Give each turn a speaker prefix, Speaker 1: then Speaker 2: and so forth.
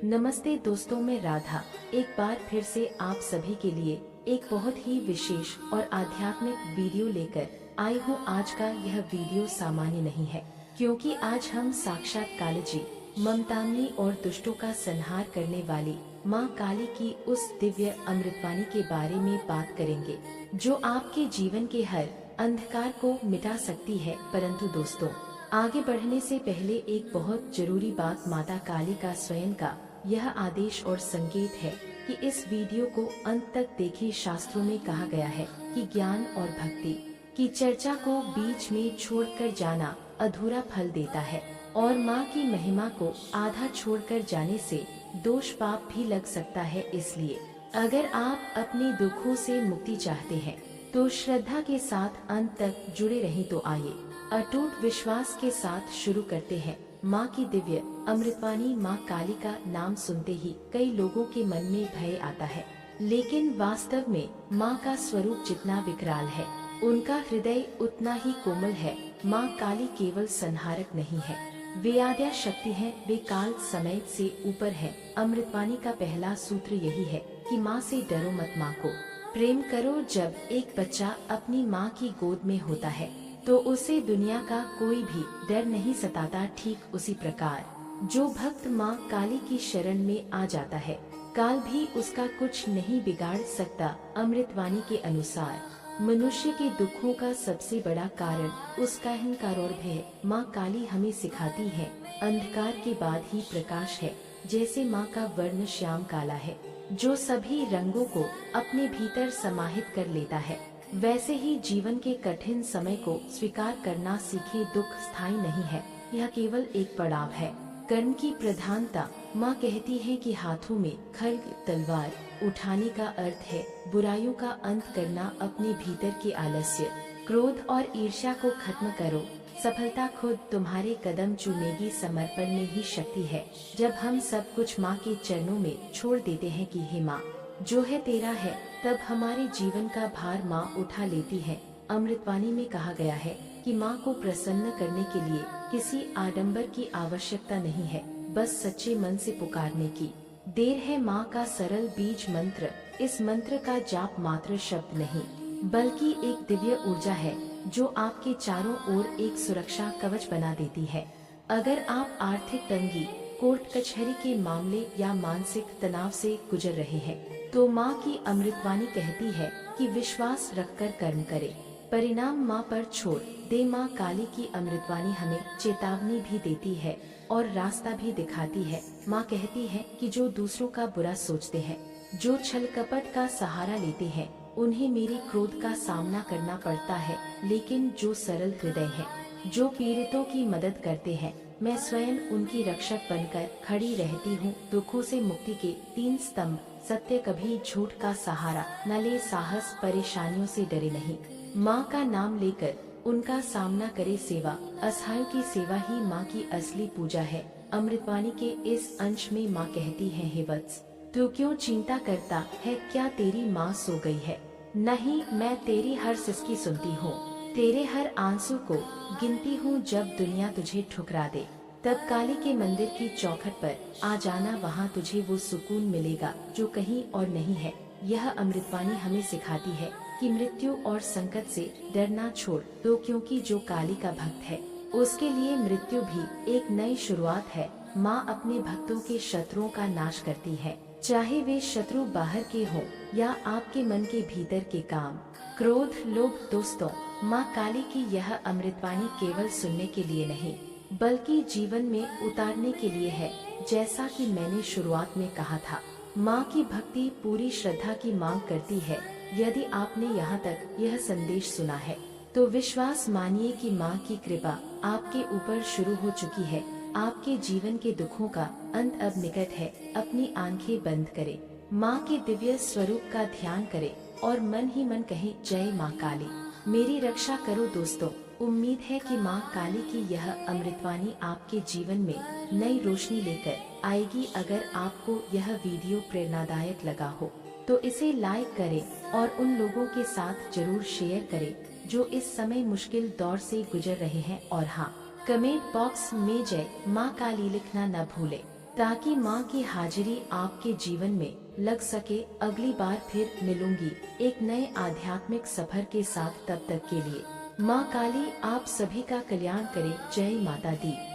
Speaker 1: नमस्ते दोस्तों, मैं राधा एक बार फिर से आप सभी के लिए एक बहुत ही विशेष और आध्यात्मिक वीडियो लेकर आई हूँ। आज का यह वीडियो सामान्य नहीं है, क्योंकि आज हम साक्षात काली जी, ममतामयी और दुष्टों का संहार करने वाली माँ काली की उस दिव्य अमृतवाणी के बारे में बात करेंगे, जो आपके जीवन के हर अंधकार को मिटा सकती है। परंतु दोस्तों, आगे बढ़ने से पहले एक बहुत जरूरी बात, माता काली का स्वयं का यह आदेश और संकेत है कि इस वीडियो को अंत तक देखिए। शास्त्रों में कहा गया है कि ज्ञान और भक्ति की चर्चा को बीच में छोड़कर जाना अधूरा फल देता है, और माँ की महिमा को आधा छोड़कर जाने से दोष पाप भी लग सकता है। इसलिए अगर आप अपने दुखों से मुक्ति चाहते हैं तो श्रद्धा के साथ अंत तक जुड़े रहें। तो आइए अटूट विश्वास के साथ शुरू करते हैं माँ की दिव्य अमृतवाणी। माँ काली का नाम सुनते ही कई लोगों के मन में भय आता है, लेकिन वास्तव में माँ का स्वरूप जितना विकराल है, उनका हृदय उतना ही कोमल है। माँ काली केवल संहारक नहीं है, वे आद्या शक्ति है, वे काल समय से ऊपर है। अमृतवाणी का पहला सूत्र यही है कि माँ से डरो मत, माँ को प्रेम करो। जब एक बच्चा अपनी माँ की गोद में होता है तो उसे दुनिया का कोई भी डर नहीं सताता। ठीक उसी प्रकार जो भक्त माँ काली की शरण में आ जाता है, काल भी उसका कुछ नहीं बिगाड़ सकता। अमृतवाणी के अनुसार मनुष्य के दुखों का सबसे बड़ा कारण उसका अहंकार और भय। माँ काली हमें सिखाती है, अंधकार के बाद ही प्रकाश है। जैसे माँ का वर्ण श्याम काला है, जो सभी रंगों को अपने भीतर समाहित कर लेता है, वैसे ही जीवन के कठिन समय को स्वीकार करना सीखे। दुख स्थायी नहीं है, यह केवल एक पड़ाव है। कर्म की प्रधानता। माँ कहती है कि हाथों में खड्ग तलवार उठाने का अर्थ है बुराइयों का अंत करना। अपने भीतर के आलस्य, क्रोध और ईर्ष्या को खत्म करो। सफलता खुद तुम्हारे कदम चूमेगी। समर्पण में ही शक्ति है। जब हम सब कुछ माँ के चरणों में छोड़ देते हैं कि हे माँ, जो है तेरा है, तब हमारे जीवन का भार माँ उठा लेती है। अमृतवाणी में कहा गया है कि माँ को प्रसन्न करने के लिए किसी आडंबर की आवश्यकता नहीं है, बस सच्चे मन से पुकारने की देर है। माँ का सरल बीज मंत्र। इस मंत्र का जाप मात्र शब्द नहीं, बल्कि एक दिव्य ऊर्जा है जो आपके चारों ओर एक सुरक्षा कवच बना देती है। अगर आप आर्थिक तंगी, कोर्ट कचहरी के मामले या मानसिक तनाव से गुजर रहे हैं, तो माँ की अमृतवाणी कहती है कि विश्वास रखकर कर्म करे, परिणाम माँ पर छोड़ दे। माँ काली की अमृतवाणी हमें चेतावनी भी देती है और रास्ता भी दिखाती है। माँ कहती है कि जो दूसरों का बुरा सोचते हैं, जो छल कपट का सहारा लेते हैं, उन्हें मेरे क्रोध का सामना करना पड़ता है, लेकिन जो सरल हृदय है, जो पीड़ितों की मदद करते हैं, मैं स्वयं उनकी रक्षक बनकर खड़ी रहती हूँ। दुखों से मुक्ति के 3 स्तंभ। सत्य, कभी झूठ का सहारा न ले, साहस, परेशानियों से डरे नहीं, माँ का नाम लेकर उनका सामना करे, सेवा, असहायों की सेवा ही माँ की असली पूजा है। अमृतवाणी के इस अंश में माँ कहती है, हे वत्स, तू क्यों चिंता करता है? क्या तेरी माँ सो गई है? नहीं, मैं तेरी हर सिसकी सुनती हूँ, तेरे हर आंसू को गिनती हूँ। जब दुनिया तुझे ठुकरा दे, तब काली के मंदिर की चौखट पर आ जाना, वहाँ तुझे वो सुकून मिलेगा जो कहीं और नहीं है। यह अमृतवाणी हमें सिखाती है कि मृत्यु और संकट से डरना छोड़ दो, क्योंकि जो काली का भक्त है, उसके लिए मृत्यु भी एक नई शुरुआत है। माँ अपने भक्तों के शत्रुओं का नाश करती है, चाहे वे शत्रु बाहर के हों या आपके मन के भीतर के काम, क्रोध, लोभ। दोस्तों, माँ काली की यह अमृतवाणी केवल सुनने के लिए नहीं, बल्कि जीवन में उतारने के लिए है। जैसा कि मैंने शुरुआत में कहा था, माँ की भक्ति पूरी श्रद्धा की मांग करती है। यदि आपने यहाँ तक यह संदेश सुना है, तो विश्वास मानिए कि माँ की कृपा आपके ऊपर शुरू हो चुकी है। आपके जीवन के दुखों का अंत अब निकट है। अपनी आंखें बंद करें, माँ के दिव्य स्वरूप का ध्यान करें और मन ही मन कहें, जय माँ काली, मेरी रक्षा करो। दोस्तों, उम्मीद है कि माँ काली की यह अमृतवाणी आपके जीवन में नई रोशनी लेकर आएगी। अगर आपको यह वीडियो प्रेरणादायक लगा हो तो इसे लाइक करें और उन लोगों के साथ जरूर शेयर करें जो इस समय मुश्किल दौर से गुजर रहे हैं। और हाँ, कमेंट बॉक्स में जय माँ काली लिखना न भूलें, ताकि माँ की हाजिरी आपके जीवन में लग सके। अगली बार फिर मिलूंगी एक नए आध्यात्मिक सफर के साथ। तब तक के लिए माँ काली आप सभी का कल्याण करे। जय माता दी।